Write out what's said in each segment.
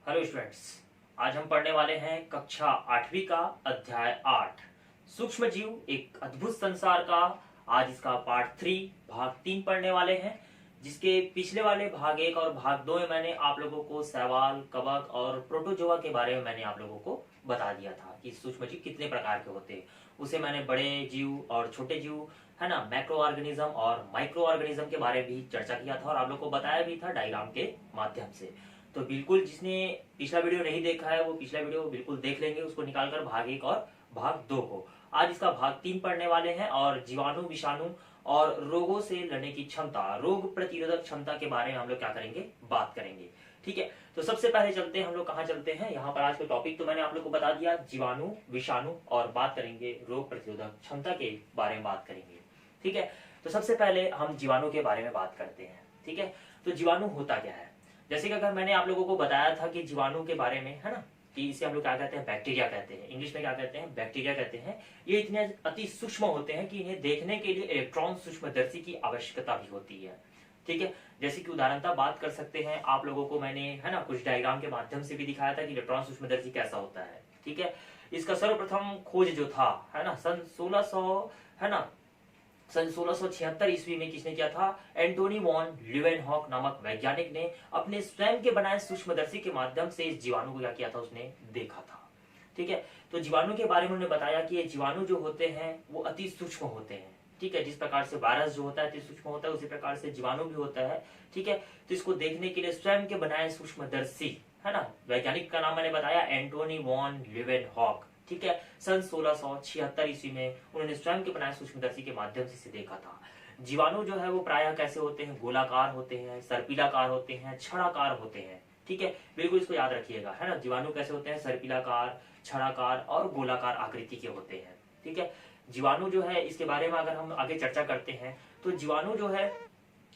Hello students. आज हम पढ़ने वाले हैं कक्षा 8वीं का अध्याय 8 सूक्ष्म जीव एक अद्भुत संसार का। आज इसका पार्ट 3 भाग 3 पढ़ने वाले हैं, जिसके पिछले वाले भाग 1 और भाग 2 में मैंने आप लोगों को शैवाल, कवक और प्रोटोजोआ के बारे में मैंने आप लोगों को बता दिया था कि सूक्ष्म जीव कितने प्रकार के होते हैं। उसे मैंने बड़े जीव और छोटे जीव, है ना, मैक्रो ऑर्गेनिज्म और माइक्रो ऑर्गेनिज्म के बारे में भी चर्चा किया था और आप लोग को बताया भी था डायग्राम के माध्यम से। तो बिल्कुल जिसने पिछला वीडियो नहीं देखा है वो पिछला वीडियो बिल्कुल देख लेंगे, उसको निकालकर भाग 1 और भाग 2 को। आज इसका भाग 3 पढ़ने वाले हैं और जीवाणु, विषाणु और रोगों से लड़ने की क्षमता, रोग प्रतिरोधक क्षमता के बारे में हम लोग क्या करेंगे, बात करेंगे। ठीक है, तो सबसे पहले चलते हैं हम लोग, कहाँ चलते हैं, यहाँ पर आज का टॉपिक तो मैंने आप लोग को बता दिया, जीवाणु, विषाणु और बात करेंगे रोग प्रतिरोधक क्षमता के बारे में बात करेंगे। ठीक है, तो सबसे पहले हम जीवाणु के बारे में बात करते हैं। ठीक है, तो जीवाणु होता क्या है। जैसे कि अगर मैंने आप लोगों को बताया था कि जीवाणु के बारे में, है ना, कि इसे हम लोग क्या कहते हैं, बैक्टीरिया कहते हैं, इंग्लिश में क्या कहते हैं, बैक्टीरिया कहते हैं। ये इतने अति सूक्ष्म होते हैं कि इन्हें देखने के लिए इलेक्ट्रॉन सूक्ष्मदर्शी की आवश्यकता भी होती है। ठीक है, जैसे कि उदाहरणतः बात कर सकते हैं, आप लोगों को मैंने, है ना, कुछ डायग्राम के माध्यम से भी दिखाया था कि इलेक्ट्रॉन सूक्ष्मदर्शी कैसा होता है। ठीक है, इसका सर्वप्रथम खोज जो था, है ना, सन 1600, है ना, सन 1676 ईस्वी में किसने किया था, एंटोनी वॉन ल्यूवेनहॉक नामक वैज्ञानिक ने अपने स्वयं के बनाए सूक्ष्मदर्शी के माध्यम से इस जीवाणु को क्या किया था, उसने देखा था। ठीक है, तो जीवाणु के बारे में उन्होंने बताया कि ये जीवाणु जो होते हैं वो अति सूक्ष्म होते हैं। ठीक है, जिस प्रकार से वायरस जो होता है अति सूक्ष्म होता है, उसी प्रकार से जीवाणु भी होता है। ठीक है, तो इसको देखने के लिए स्वयं के बनाए सूक्ष्मदर्शी, है ना, वैज्ञानिक का नाम मैंने बताया एंटोनी वॉन ल्यूवेनहॉक। ठीक है, सन 1676 ईस्वी में उन्होंने स्वयं के बनाए सूक्ष्मदर्शी के माध्यम से इसे देखा था। जीवाणु जो है वो प्रायः कैसे होते हैं, गोलाकार होते हैं, सर्पिलाकार होते हैं, छड़ाकार होते हैं। ठीक है, बिल्कुल इसको याद रखिएगा, है ना, जीवाणु कैसे होते हैं, सर्पिलाकार, छड़ाकार और गोलाकार आकृति के होते हैं। ठीक है, जीवाणु जो है इसके बारे में अगर हम आगे चर्चा करते हैं तो जीवाणु जो है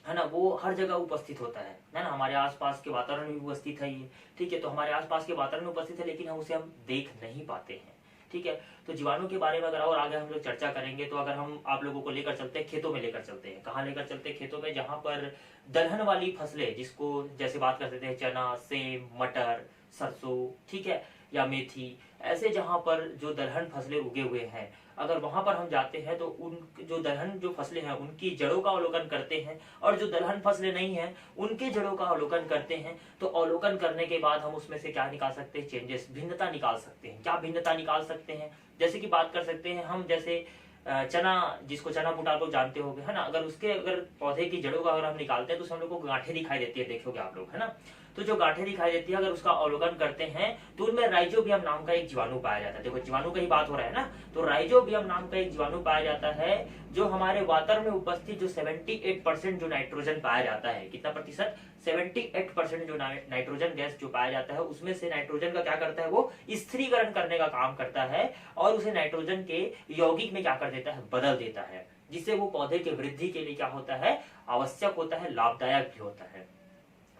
ना, वो हर जगह उपस्थित होता है ना, हमारे आसपास के वातावरण में उपस्थित है ये। ठीक है, तो हमारे आसपास के वातावरण में उपस्थित है लेकिन हम उसे देख नहीं पाते हैं। ठीक है, तो जीवाणु के बारे में अगर और आगे हम लोग चर्चा करेंगे तो अगर हम आप लोगों को लेकर चलते हैं, खेतों में लेकर चलते हैं, कहाँ लेकर चलते हैं, खेतों में, जहां पर दलहन वाली फसलें, जिसको जैसे बात कर सकते हैं चना, सेम, मटर, सरसों, ठीक है, या मेथी, ऐसे जहां पर जो दलहन फसलें उगे हुए हैं, अगर वहां पर हम जाते हैं तो उन जो दलहन जो फसलें हैं उनकी जड़ों का अवलोकन करते हैं, और जो दलहन फसलें नहीं हैं उनके जड़ों का अवलोकन करते हैं। तो अवलोकन करने के बाद हम उसमें से क्या निकाल सकते हैं, चेंजेस, भिन्नता निकाल सकते हैं। क्या भिन्नता निकाल सकते हैं, जैसे कि बात कर सकते हैं हम, जैसे चना, जिसको चना बुट आप लोग जानते होंगे, है ना, अगर पौधे की जड़ों का अगर हम निकालते हैं तो उसमें हम लोग को गांठें दिखाई देती है, देखोगे आप लोग, है ना। तो जो गांठें दिखाई देती है अगर उसका अवलोकन करते हैं तो उनमें राइजोबियम नाम का एक जीवाणु पाया जाता है। देखो जीवाणु का ही बात हो रहा है ना, तो राइजोबियम नाम का एक जीवाणु पाया जाता है जो हमारे वातावरण में उपस्थित जो 78% जो नाइट्रोजन पाया जाता है, कितना प्रतिशत, 78% जो नाइट्रोजन गैस जो पाया जाता है उसमें से नाइट्रोजन का क्या करता है, वो स्थिरीकरण करने का काम करता है और उसे नाइट्रोजन के यौगिक में क्या कर देता है, बदल देता है, जिससे वो पौधे के वृद्धि के लिए क्या होता है, आवश्यक होता है, लाभदायक भी होता है।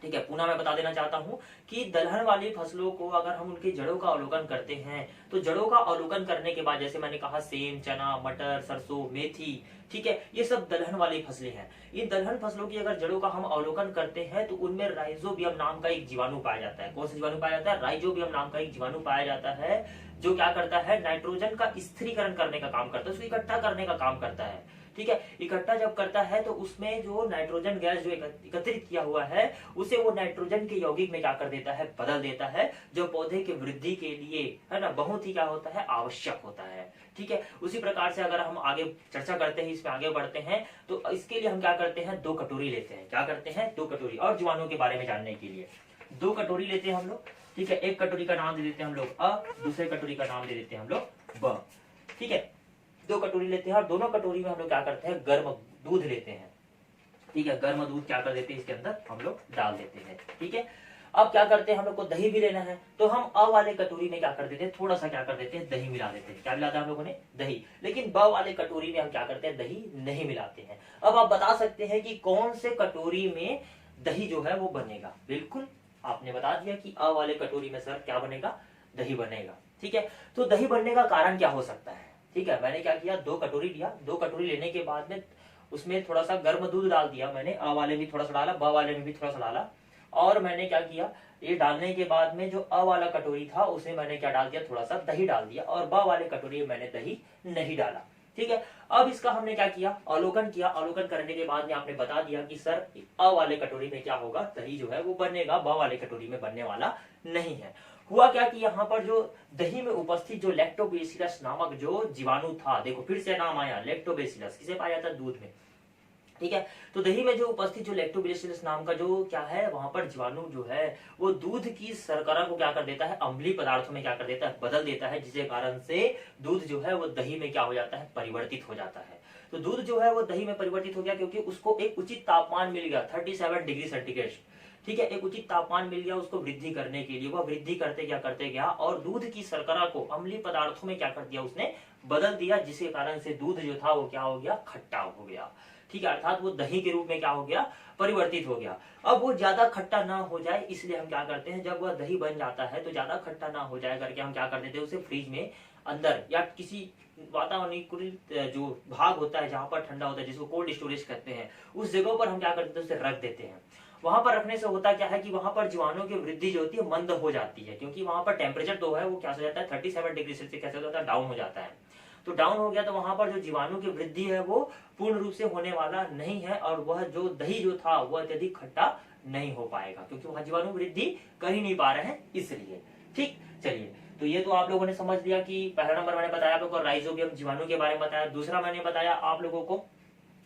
ठीक है, पुनः मैं बता देना चाहता हूं कि दलहन वाली फसलों को अगर हम उनकी जड़ों का अवलोकन करते हैं तो जड़ों का अवलोकन करने के बाद, जैसे मैंने कहा, सेम, चना, मटर, सरसों, मेथी, ठीक है, ये सब दलहन वाली फसलें हैं। इन दलहन फसलों की अगर जड़ों का हम अवलोकन करते हैं तो उनमें राइजोबियम नाम का एक जीवाणु पाया जाता है। कौन सा जीवाणु पाया जाता है, राइजोबियम नाम का एक जीवाणु पाया जाता है, जो क्या करता है, नाइट्रोजन का स्थिरीकरण करने का काम करता है, उसको इकट्ठा करने का काम करता है। ठीक है, इकट्ठा जब करता है तो उसमें जो नाइट्रोजन गैस जो एकत्रित किया हुआ है उसे वो नाइट्रोजन के यौगिक में क्या कर देता है, बदल देता है, जो पौधे के वृद्धि के लिए, है ना, बहुत ही क्या होता है, आवश्यक होता है। ठीक है, उसी प्रकार से अगर हम आगे चर्चा करते हैं, इसमें आगे बढ़ते हैं, तो इसके लिए हम क्या करते हैं, 2 कटोरी लेते हैं। क्या करते हैं, 2 कटोरी, और जीवाणु के बारे में जानने के लिए 2 कटोरी लेते हैं हम लोग। ठीक है, एक कटोरी का नाम दे देते हैं हम लोग अ, दूसरे कटोरी का नाम दे देते हैं हम लोग ब। ठीक है, 2 कटोरी लेते हैं और दोनों कटोरी में हम लोग क्या करते हैं, गर्म दूध लेते हैं। ठीक है, गर्म दूध क्या कर देते हैं, इसके अंदर हम लोग डाल देते हैं। ठीक है, अब क्या करते हैं, हम लोग को दही भी लेना है तो हम अ वाले कटोरी में क्या कर देते हैं, थोड़ा सा क्या कर देते हैं, दही मिला देते हैं। क्या मिलाते हैं हम लोगों ने, दही। लेकिन ब वाले कटोरी में हम क्या करते हैं, दही नहीं मिलाते हैं। अब आप बता सकते हैं कि कौन से कटोरी में दही जो है वो बनेगा। बिल्कुल आपने बता दिया कि अ वाले कटोरी में सर क्या बनेगा, दही बनेगा। ठीक है, तो दही बनने का कारण क्या हो सकता है। ठीक है, मैंने क्या किया, 2 कटोरी लिया, 2 कटोरी लेने के बाद में उसमें थोड़ा सा गर्म दूध डाल दिया मैंने, अ वाले भी थोड़ा सा डाला, ब वाले में भी थोड़ा सा डाला, और मैंने क्या किया, ये डालने के बाद में जो अ वाला कटोरी था उसमें मैंने क्या डाल दिया, थोड़ा सा दही डाल दिया, और ब वाले कटोरी में मैंने दही नहीं डाला। ठीक है, अब इसका हमने क्या किया, अवलोकन किया। अवलोकन करने के बाद में आपने बता दिया कि सर अ वाले कटोरी में क्या होगा, दही जो है वो बनेगा, ब वाले कटोरी में बनने वाला नहीं है। हुआ क्या कि यहाँ पर जो दही में उपस्थित जो लैक्टोबैसिलस नामक जो जीवाणु था, देखो फिर से नाम आया लैक्टोबैसिलस, किसे पाया जाता है, दूध में। ठीक है, तो दही में जो उपस्थित जो लैक्टोबैसिलस नाम का जो क्या है, वहां पर जीवाणु जो है वो दूध की शर्करा को क्या कर देता है, अम्लीय पदार्थों में क्या कर देता है, बदल देता है, जिसके कारण से दूध जो है वो दही में क्या हो जाता है, परिवर्तित हो जाता है। तो दूध जो है वो दही में परिवर्तित हो गया क्योंकि उसको एक उचित तापमान मिल गया, 37 डिग्री सेंटीग्रेड। ठीक है, एक उचित तापमान मिल गया उसको वृद्धि करने के लिए, वह वृद्धि करते क्या करते गया, और दूध की शर्करा को अम्लीय पदार्थों में क्या कर दिया, उसने बदल दिया, जिसके कारण से दूध जो था वो क्या हो गया, खट्टा हो गया। ठीक है, अर्थात वो दही के रूप में क्या हो गया, परिवर्तित हो गया। अब वो ज्यादा खट्टा ना हो जाए इसलिए हम क्या करते हैं, जब वह दही बन जाता है तो ज्यादा खट्टा ना हो जाए करके हम क्या कर देते हैं, उसे फ्रिज में अंदर या किसी वातावरणीकृत जो भाग होता है जहां पर ठंडा होता है, जिसको कोल्ड स्टोरेज कहते हैं, उस जगह पर हम क्या करते हैं, उसे रख देते हैं। वहां पर रखने से होता क्या है कि वहां पर जीवाणुओं की वृद्धि जो होती है मंद हो जाती है, क्योंकि वहां पर टेम्परेचर तो है वो क्या हो जाता है, 37 डिग्री सेल्सियस कैसे हो जाता है, डाउन हो जाता है। तो डाउन हो गया तो वहां पर जो जीवाणु की वृद्धि है वो पूर्ण रूप से होने वाला नहीं है, और वह जो दही जो था वह अत्यधिक खट्टा नहीं हो पाएगा, क्योंकि वहां जीवाणु वृद्धि कर ही नहीं पा रहे हैं इसलिए। ठीक, चलिए, तो ये तो आप लोगों ने समझ लिया कि पहला नंबर मैंने बताया आप लोगों को राइजोबियम जीवाणु के बारे में बताया, दूसरा मैंने बताया आप लोगों को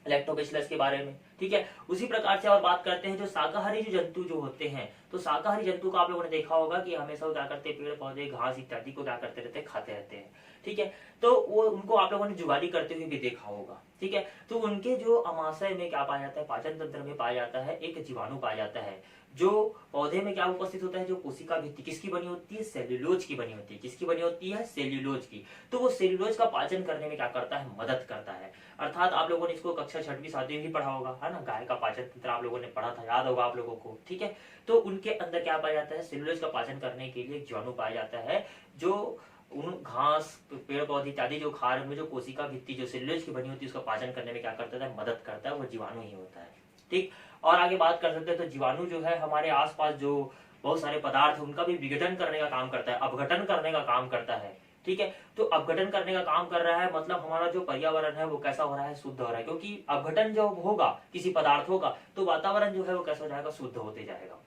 लैक्टोबैसिलस के बारे में। ठीक है, उसी प्रकार से और बात करते हैं जो शाकाहारी जो जंतु जो होते हैं, तो शाकाहारी जंतु को आप लोगों ने देखा होगा कि हमेशा वो क्या करते हैं, पेड़ पौधे घास इत्यादि को क्या करते रहते हैं, खाते रहते हैं। ठीक है, तो वो उनको आप लोगों ने जुगाली करते हुए भी देखा होगा। ठीक है, तो उनके जो अमाशय में क्या पाया जाता है, पाचन तंत्र में पाया जाता है एक जीवाणु पाया जाता है, जो पौधे में क्या उपस्थित होता है, जो कोशिका भित्ति किसकी बनी होती है, सेल्यूलोज की बनी होती है। किसकी बनी होती है, सेल्यूलोज की। तो वो सेल्यूलोज का पाचन करने में क्या करता है, मदद करता है। अर्थात आप लोगों ने इसको कक्षा 6वीं 7वीं में भी पढ़ा होगा, है ना, गाय का पाचन तंत्र आप लोगों ने पढ़ा था, याद होगा आप लोगों को। ठीक है, तो उनके अंदर क्या पाया जाता है, सेल्यूलोज का पाचन करने के लिए एक जीवाणु पाया जाता है, जो उन घास पेड़ पौधे इत्यादि जो खा रहे हैं, जो कोशिका भित्ति जो सेल्यूलोज की बनी होती है उसका पाचन करने में क्या करता है, मदद करता है, वो जीवाणु ही होता है। ठीक, और आगे बात कर सकते हैं तो जीवाणु जो है हमारे आसपास जो बहुत सारे पदार्थ है उनका भी विघटन करने का काम करता है, अपघटन करने का काम करता है। ठीक है, तो अपघटन करने का काम कर रहा है, मतलब हमारा जो पर्यावरण है वो कैसा हो रहा है, शुद्ध हो रहा है, क्योंकि अपघटन जो होगा किसी पदार्थों का तो वातावरण जो है वो कैसा हो जाएगा, शुद्ध होते जाएगा।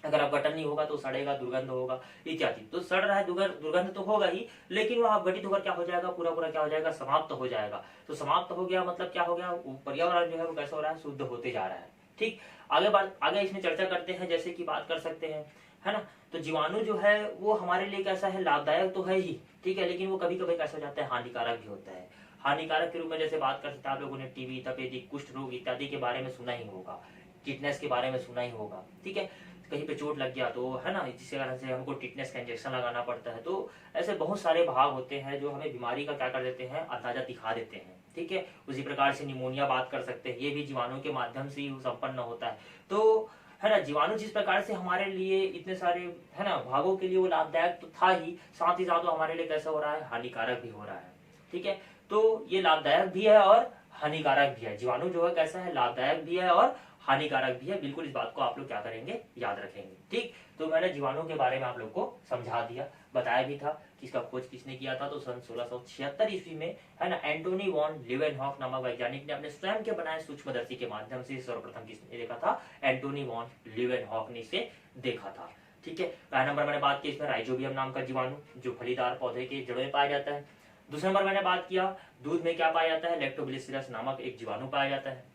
अगर अपघटन नहीं होगा तो सड़ेगा, दुर्गंध होगा इत्यादि। तो सड़ रहा है, दुर्गंध तो होगा ही, लेकिन वह अपघटित होकर क्या हो जाएगा, पूरा पूरा क्या हो जाएगा, समाप्त हो जाएगा। तो समाप्त हो गया मतलब क्या हो गया, पर्यावरण जो है वो कैसा हो रहा है, शुद्ध होते जा रहा है। ठीक, आगे इसमें चर्चा करते हैं, जैसे कि बात कर सकते हैं, है ना। तो जीवाणु जो है वो हमारे लिए कैसा है, लाभदायक तो है ही, ठीक है, लेकिन वो कभी कभी कैसा हो जाता है, हानिकारक भी होता है। हानिकारक के रूप में जैसे बात कर सकते हैं, आप लोगों ने टीबी, तपेदिक, कुष्ठ रोग इत्यादि के बारे में सुना ही होगा, टिटनेस के बारे में सुना ही होगा। ठीक है, कहीं पे चोट लग गया तो, है ना, जिसके कारण से हमको टिटनेस का इंजेक्शन लगाना पड़ता है। तो ऐसे बहुत सारे भाग होते हैं जो हमें बीमारी का क्या कर देते हैं, अंदाजा दिखा देते हैं। ठीक है, उसी प्रकार से निमोनिया बात कर सकते हैं, ये भी जीवाणु के माध्यम से ही संपन्न होता है। तो है ना, जीवाणु जिस प्रकार से हमारे लिए इतने सारे, है ना, भागों के लिए वो लाभदायक तो था ही, साथ ही साथ वो हमारे लिए कैसा हो रहा है, हानिकारक भी हो रहा है। ठीक है, तो ये लाभदायक भी है और हानिकारक भी है। जीवाणु जो है कैसा है, लाभदायक भी है और हानिकारक भी है। बिल्कुल इस बात को आप लोग क्या करेंगे, याद रखेंगे। ठीक, तो मैंने जीवाणु के बारे में आप लोग को समझा दिया, बताया भी था कि इसका खोज किसने किया था। तो सन 1676 ईस्वी में, है ना, एंटोनी वॉन लीवेनहॉक नामक वैज्ञानिक ने अपने स्वयं के बनाए सूक्ष्मदर्शी के माध्यम से सर्वप्रथम किसने देखा था, एंटोनी वॉन लीवेनहॉक ने इसे देखा था। ठीक है, पहला नंबर मैंने बात की इसमें राइजोबियम नाम का जीवाणु जो फलीदार पौधे के जड़ में पाया जाता है। दूसरे नंबर मैंने बात किया दूध में क्या पाया जाता है, लैक्टोबैसिलस नामक एक जीवाणु पाया जाता है।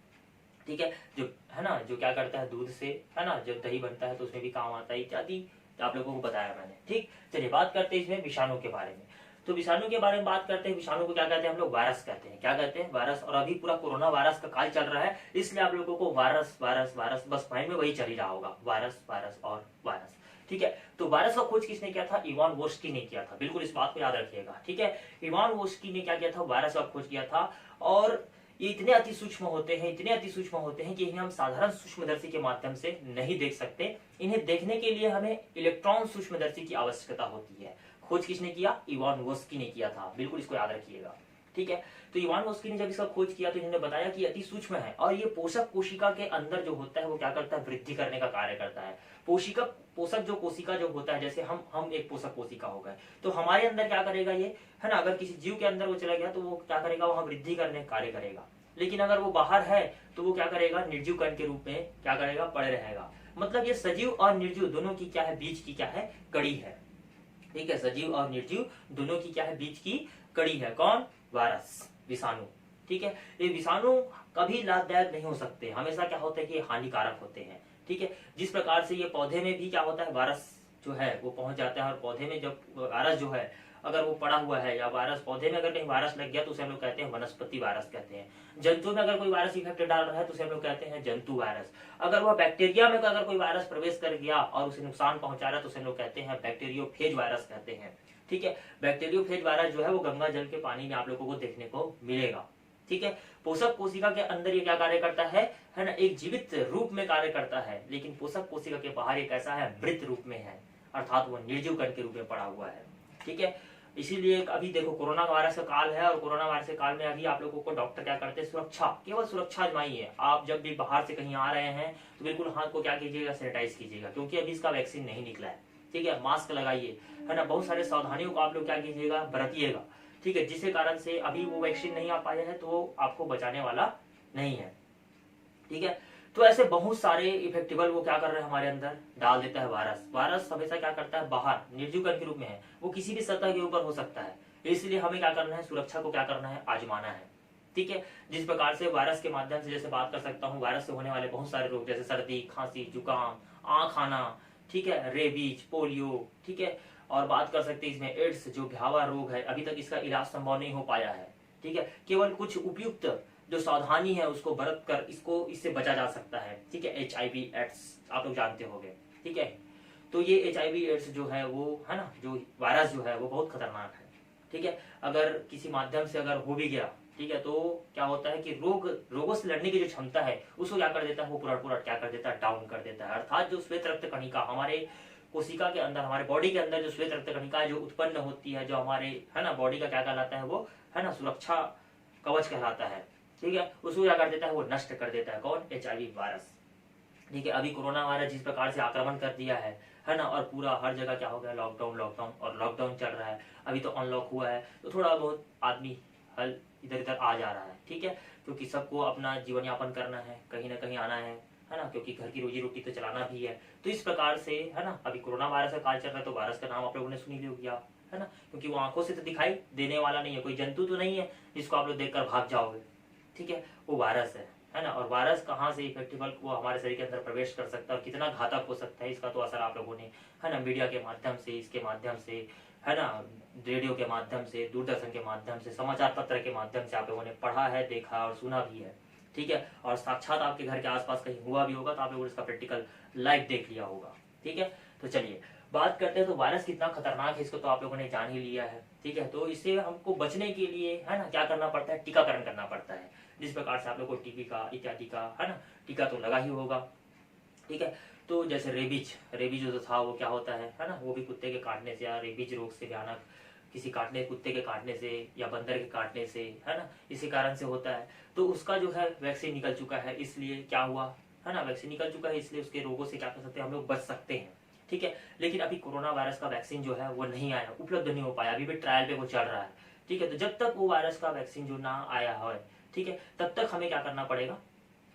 ठीक है, जो है ना, जो क्या करता है, दूध से, है ना, जब दही बनता है तो उसमें भी काम आता है इत्यादि, आप लोगों को बताया मैंने। ठीक, चलिए बात करते हैं इसमें विषाणु के बारे में। तो विषाणु के बारे में बात करते हैं। विषाणु को क्या कहते हैं हम लोग, वायरस कहते हैं। क्या कहते हैं, वायरस। और अभी पूरा कोरोना वायरस का काल चल रहा है, इसलिए आप लोगों को वायरस वायरस वायरस बस माइंड में वही चल ही रहा होगा, वायरस वायरस और वायरस। ठीक है, तो वायरस का खोज किसने किया था, इवान वोस्की ने किया था। बिल्कुल इस बात को याद रखिएगा। ठीक है, इवान वोस्की ने क्या किया था, वायरस का खोज किया था। और ये इतने अति सूक्ष्म होते हैं, इतने अति सूक्ष्म होते हैं कि इन्हें हम साधारण सूक्ष्मदर्शी के माध्यम से नहीं देख सकते। इन्हें देखने के लिए हमें इलेक्ट्रॉन सूक्ष्मदर्शी की आवश्यकता होती है। खोज किसने किया, इवान वोस्की ने किया था। बिल्कुल इसको याद रखिएगा। ठीक है, तो इवान वोस्की ने जब इसका खोज किया तो इन्होंने बताया कि अति सूक्ष्म है और ये पोषक कोशिका के अंदर जो होता है वो क्या करता है, वृद्धि करने का कार्य करता है। पोषिका पोषक जो कोशिका जो होता है, जैसे हम एक पोषक कोशिका हो गए, तो हमारे अंदर क्या करेगा ये, है ना, अगर किसी जीव के अंदर वो चला गया तो वो क्या करेगा, वहां वृद्धि करने का कार्य करेगा। लेकिन अगर वो बाहर है तो वो क्या करेगा, निर्जीव कण के रूप में क्या करेगा, पड़े रहेगा। मतलब ये सजीव और निर्जीव दोनों की क्या है, बीच की क्या है, कड़ी है। ठीक है, सजीव और निर्जीव दोनों की क्या है, बीच की कड़ी है। कौन, वायरस, विषाणु। ठीक है, ये विषाणु कभी लाभदायक नहीं हो सकते, हमेशा क्या होता है कि हानिकारक होते हैं। ठीक है, जिस प्रकार से ये पौधे में भी क्या होता है, वायरस जो है वो पहुंच जाता है, और पौधे में जब वायरस जो है अगर वो पड़ा हुआ है, या वायरस पौधे में अगर कहीं वायरस लग गया तो उसे हम लोग कहते हैं वनस्पति वायरस कहते हैं। जंतु में अगर कोई वायरस इफेक्ट डाल रहा है तो उसे हम लोग कहते हैं जंतु वायरस। अगर वह बैक्टीरिया में अगर कोई वायरस प्रवेश कर गया और उसे नुकसान पहुंचा रहा है तो उसे हम लोग कहते हैं बैक्टीरियोफेज वायरस कहते हैं। ठीक है, बैक्टीरियोफेज वायरस जो है वो गंगा जल के पानी में आप लोगों को देखने को मिलेगा। ठीक है, पोषक कोशिका के अंदर ये क्या कार्य करता है ना, एक जीवित रूप में कार्य करता है, लेकिन पोषक कोशिका के बाहर ये कैसा है, मृत रूप में है, अर्थात वो निर्जीव कण के रूप में पड़ा हुआ है। ठीक है, इसीलिए अभी देखो कोरोना वायरस का काल है, और कोरोना वायरस के काल में अभी आप लोगों को डॉक्टर क्या करते हैं, सुरक्षा, केवल सुरक्षा आजमाइए। आप जब भी बाहर से कहीं आ रहे हैं तो बिल्कुल हाथ को क्या कीजिएगा, सैनिटाइज कीजिएगा, क्योंकि अभी इसका वैक्सीन नहीं निकला है। ठीक है, मास्क लगाइए, है ना, बहुत सारे सावधानियों को आप लोग क्या कीजिएगा, बरतिएगा। ठीक है, जिसके कारण से अभी वो वैक्सीन नहीं आ पाया है तो आपको बचाने वाला नहीं है। ठीक है, तो ऐसे बहुत सारे इफेक्टिबल वो क्या कर रहे हैं, हमारे अंदर डाल देता है वायरस। वायरस हमेशा क्या करता है, बाहर निर्जीव कण के रूप में है, वो किसी भी सतह के ऊपर हो सकता है, इसलिए हमें क्या करना है, सुरक्षा को क्या करना है, आजमाना है। ठीक है, जिस प्रकार से वायरस के माध्यम से जैसे बात कर सकता हूँ, वायरस से होने वाले बहुत सारे रोग जैसे सर्दी, खांसी, जुकाम, आंख आना, ठीक है, रेबीज, पोलियो। ठीक है, और बात कर सकते हैं इसमें एड्स जो भयावह रोग है, अभी तक इसका इलाज संभव नहीं हो पाया है। ठीक है, केवल कुछ उपयुक्त जो सावधानी है उसको बरत कर इससे बचा जा सकता है। ठीक है, HIV एड्स आप लोग जानते होंगे। ठीक है, तो ये HIV एड्स जो है वो, है ना, जो वायरस जो है वो बहुत खतरनाक है। ठीक है, अगर किसी माध्यम से अगर हो भी गया, ठीक है, तो क्या होता है कि रोगों से लड़ने की जो क्षमता है उसको क्या कर देता है, वो पूरा क्या कर देता है, डाउन कर देता है। अर्थात जो श्वेत रक्त कणिका हमारे कोशिका के अंदर, हमारे बॉडी के अंदर जो श्वेत रक्त कणिका जो उत्पन्न होती है, जो हमारे, है ना, बॉडी का क्या कहलाता है, वो, है ना, सुरक्षा कवच कहलाता है। ठीक है, उसको क्या कर देता है, वो नष्ट कर देता है। कौन, HIV वायरस। ठीक है, अभी कोरोना वायरस जिस प्रकार से आक्रमण कर दिया है ना, और पूरा हर जगह क्या हो गया, लॉकडाउन और लॉकडाउन चल रहा है। अभी तो अनलॉक हुआ है तो थोड़ा बहुत आदमी हल इधर इधर आ जा रहा है। ठीक है, क्योंकि सबको अपना जीवन यापन करना है, कहीं ना कहीं आना है ना, क्योंकि घर की रोजी रोटी तो चलाना भी है। तो इस प्रकार से, है ना, अभी कोरोना वायरस का काल चल रहा है, तो वायरस का नाम आप लोगों ने सुन लिया, है ना, क्योंकि वो आंखों से तो दिखाई देने वाला नहीं है, कोई जंतु तो नहीं है जिसको आप लोग देखकर भाग जाओगे। ठीक है, वो वायरस है ना, और वायरस कहाँ से इफेक्टिबल वो हमारे शरीर के अंदर प्रवेश कर सकता है और कितना घातक हो सकता है, इसका तो असर आप लोगों ने, है ना, मीडिया के माध्यम से, इसके माध्यम से, है ना, रेडियो के माध्यम से, दूरदर्शन के माध्यम से, समाचार पत्र के माध्यम से आप लोगों ने पढ़ा है, देखा और सुना भी है। ठीक है, और साक्षात आपके घर के आसपास कहीं हुआ भी होगा तो आप लोगों ने इसका प्रैक्टिकल लाइव देख लिया होगा। ठीक है, तो चलिए बात करते हैं, तो वायरस कितना खतरनाक है इसको तो आप लोगों ने जान ही लिया है। ठीक है, तो इससे हमको बचने के लिए, है ना, क्या करना पड़ता है, टीकाकरण करना पड़ता है। जिस प्रकार से आप लोग को टीबी का इत्यादि का, है ना, टीका तो लगा ही होगा। ठीक है, तो जैसे रेबीज जो था वो क्या होता है ना, वो भी कुत्ते के काटने से, या रेबीज रोग से भयानक किसी कुत्ते के काटने से या बंदर के काटने से, है ना, इसी कारण से होता है। तो उसका जो है वैक्सीन निकल चुका है, इसलिए क्या हुआ, है ना, वैक्सीन निकल चुका है, इसलिए उसके रोगों से क्या कर सकते हैं, हम लोग बच सकते हैं। ठीक है, लेकिन अभी कोरोना वायरस का वैक्सीन जो है वो नहीं आया, उपलब्ध नहीं हो पाया, अभी भी ट्रायल पे वो चल रहा है। ठीक है, तो जब तक वो वायरस का वैक्सीन जो ना आया है, ठीक है, तब तक हमें क्या करना पड़ेगा,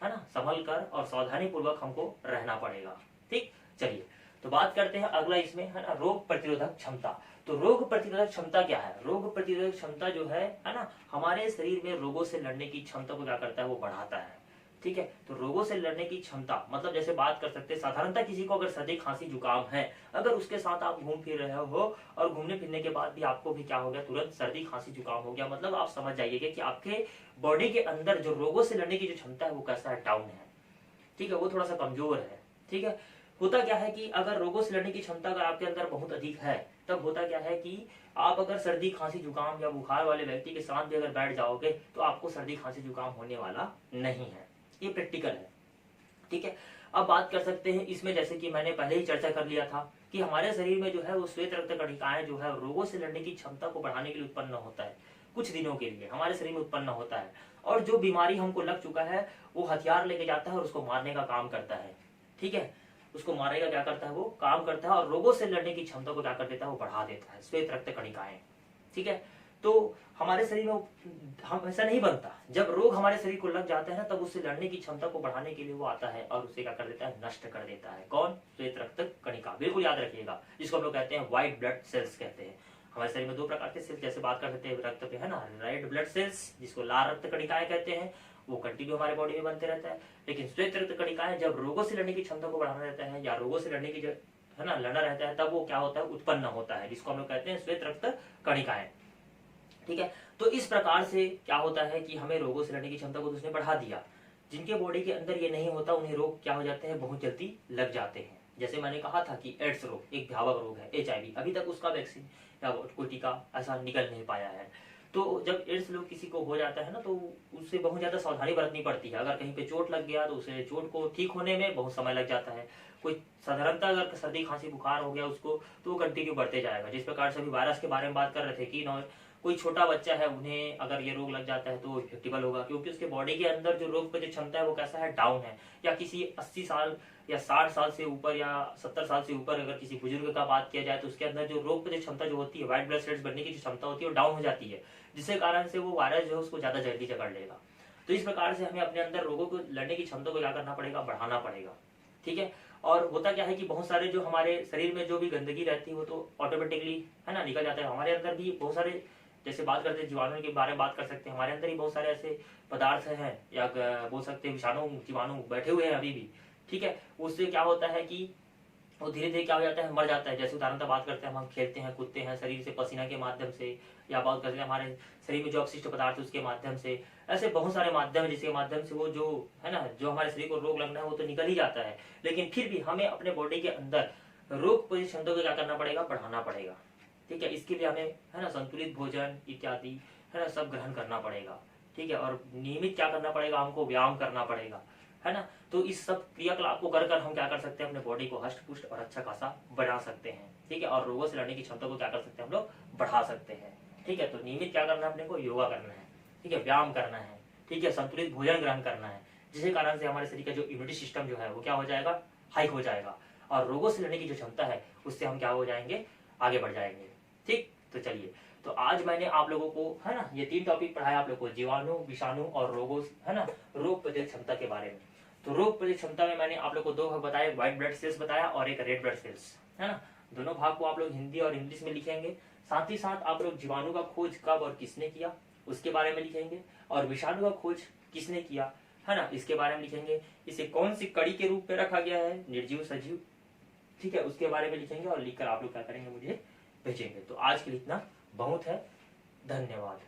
है ना, संभल कर और सावधानी पूर्वक हमको रहना पड़ेगा। ठीक, चलिए तो बात करते हैं अगला इसमें, है ना, रोग प्रतिरोधक क्षमता। तो रोग प्रतिरोधक क्षमता क्या है, रोग प्रतिरोधक क्षमता जो है ना, हमारे शरीर में रोगों से लड़ने की क्षमता को क्या करता है, वो बढ़ाता है। ठीक है, तो रोगों से लड़ने की क्षमता मतलब जैसे बात कर सकते हैं, साधारणतः किसी को अगर सर्दी खांसी जुकाम है, अगर उसके साथ आप घूम फिर रहे हो और घूमने फिरने के बाद भी आपको भी क्या हो गया, तुरंत सर्दी खांसी जुकाम हो गया, मतलब आप समझ जाइएगा कि आपके बॉडी के अंदर जो रोगों से लड़ने की जो क्षमता है वो कैसा है, डाउन है। ठीक है, वो थोड़ा सा कमजोर है। ठीक है, होता क्या है कि अगर रोगों से लड़ने की क्षमता अगर आपके अंदर बहुत अधिक है, तब होता क्या है कि आप अगर सर्दी खांसी जुकाम या बुखार वाले व्यक्ति के साथ भी अगर बैठ जाओगे तो आपको सर्दी खांसी जुकाम होने वाला नहीं है, ये प्रैक्टिकल है। ठीक है, अब बात कर सकते हैं इसमें, जैसे कि मैंने पहले ही चर्चा कर लिया था कि हमारे शरीर में जो है वो श्वेत रक्त कणिकाएं जो है रोगों से लड़ने की क्षमता को बढ़ाने के लिए उत्पन्न होता है, कुछ दिनों के लिए हमारे शरीर में उत्पन्न होता है, और जो बीमारी हमको लग चुका है वो हथियार लेके जाता है और उसको मारने का काम करता है। ठीक है, उसको मारेगा क्या करता है, वो काम करता है और रोगों से लड़ने की क्षमता को क्या कर देता है, वो बढ़ा देता है, श्वेत रक्त कणिकाएं। ठीक है, तो हमारे शरीर में हम ऐसा नहीं बनता, जब रोग हमारे शरीर को लग जाता है ना, तब उससे लड़ने की क्षमता को बढ़ाने के लिए वो आता है और उसे क्या कर देता है, नष्ट कर देता है। कौन? श्वेत रक्त कणिका। बिल्कुल याद रखिएगा, जिसको हम लोग कहते हैं व्हाइट ब्लड सेल्स कहते हैं। हमारे शरीर में दो प्रकार के सेल्स, जैसे बात कर सकते हैं रक्त पे, है ना, रेड ब्लड सेल्स जिसको लाल रक्त कणिकाएं कहते हैं, वो कंटिन्यू हमारे बॉडी में बनते रहता है। लेकिन श्वेत रक्त कणिकाएं जब रोगों से लड़ने की क्षमता को बढ़ाना रहता है या रोगों से लड़ने की है ना लड़ना रहता है, तब वो क्या होता है, उत्पन्न होता है, जिसको हम लोग कहते हैं श्वेत रक्त कणिकाएं। ठीक है, तो इस प्रकार से क्या होता है कि हमें रोगों से लड़ने की क्षमता को तो उसने बढ़ा दिया। जिनके बॉडी के अंदर ये नहीं होता, उन्हें रोग क्या हो जाते हैं, बहुत जल्दी लग जाते हैं। जैसे मैंने कहा था कि एड्स रोग एक भयावह रोग है, HIV, अभी तक उसका वैक्सीन या कोई टीका ऐसा निकल नहीं पाया है। तो जब एड्स लोग किसी को हो जाता है ना, तो उससे बहुत ज्यादा सावधानी बरतनी पड़ती है। अगर कहीं पे चोट लग गया तो उसे चोट को ठीक होने में बहुत समय लग जाता है। कोई साधारणतः अगर सर्दी खांसी बुखार हो गया उसको, तो वो कंटिन्यू बढ़ते जाएगा। जिस प्रकार से अभी वायरस के बारे में बात कर रहे थे कि कोई छोटा बच्चा है, उन्हें अगर ये रोग लग जाता है तो इफेक्टेबल होगा, क्योंकि उसके बॉडी के अंदर जो रोग प्रतिरोधक क्षमता है वो कैसा है, डाउन है। या किसी 80 साल या 60 साल से ऊपर या 70 साल से ऊपर अगर किसी बुजुर्ग का बात किया जाए, तो उसके अंदर जो रोग प्रतिरोधक क्षमता जो होती है, व्हाइट ब्लड सेल्स बनने की जो क्षमता होती है, वो डाउन हो जाती है, जिसके कारण से वो वायरस जो है उसको ज्यादा जल्दी पकड़ लेगा। तो इस प्रकार से हमें अपने अंदर रोगों को लड़ने की क्षमता को क्या करना पड़ेगा, बढ़ाना पड़ेगा। ठीक है, और होता क्या है कि बहुत सारे जो हमारे शरीर में जो भी गंदगी रहती है वो तो ऑटोमेटिकली है ना निकल जाता है। हमारे अंदर भी बहुत सारे, जैसे बात करते हैं जीवाणु के बारे में बात कर सकते हैं, हमारे अंदर ही बहुत सारे ऐसे पदार्थ हैं या बोल सकते हैं विषाणु जीवाणु बैठे हुए हैं अभी भी। ठीक है, उससे क्या होता है कि वो धीरे धीरे क्या हो जाता है, मर जाता है। जैसे उदाहरण बात करते हैं, हम खेलते हैं कूदते हैं शरीर से पसीना के माध्यम से, या बात करते हैं हमारे शरीर में जो अपशिष्ट पदार्थ है उसके माध्यम से। ऐसे बहुत सारे माध्यम है जिसके माध्यम से वो जो है ना, जो हमारे शरीर को रोग लगना है वो तो निकल ही जाता है। लेकिन फिर भी हमें अपने बॉडी के अंदर रोग प्रतिरोधक क्षमता को क्या करना पड़ेगा, बढ़ाना पड़ेगा। ठीक है, इसके लिए हमें है ना संतुलित भोजन इत्यादि है ना सब ग्रहण करना पड़ेगा। ठीक है, और नियमित क्या करना पड़ेगा, हमको व्यायाम करना पड़ेगा, है ना। तो इस सब क्रियाकलाप को कर हम क्या कर सकते हैं, अपने बॉडी को हष्ट पुष्ट और अच्छा खासा बना सकते हैं। ठीक है, और रोगों से लड़ने की क्षमता को क्या कर सकते हैं, हम लोग बढ़ा सकते हैं। ठीक है, तो नियमित क्या करना है, अपने को योगा करना है, ठीक है, व्यायाम करना है, ठीक है, संतुलित भोजन ग्रहण करना है, जिसके कारण से हमारे शरीर का जो इम्यूनिटी सिस्टम जो है वो क्या हो जाएगा, हाई हो जाएगा, और रोगों से लड़ने की जो क्षमता है उससे हम क्या हो जाएंगे, आगे बढ़ जाएंगे। ठीक, तो चलिए, तो आज मैंने आप लोगों को है ना ये 3 टॉपिक पढ़ाया आप लोगों को, जीवाणु, विषाणु और रोगों, है ना, रोग प्रतिरोधक क्षमता के बारे में। तो रोग प्रतिरोधक क्षमता में मैंने आप लोग को 2 भाग बताए, व्हाइट ब्लड सेल्स बताया और एक रेड ब्लड सेल्स, है ना। दोनों भाग को आप लोग हिंदी और इंग्लिश में लिखेंगे। साथ ही साथ आप लोग जीवाणु का खोज कब और किसने किया उसके बारे में लिखेंगे, और विषाणु का खोज किसने किया, है ना, इसके बारे में लिखेंगे। इसे कौन सी कड़ी के रूप में रखा गया है, निर्जीव सजीव, ठीक है, उसके बारे में लिखेंगे और लिखकर आप लोग क्या करेंगे, मुझे भेजेंगे। तो आज के लिए इतना बहुत है, धन्यवाद।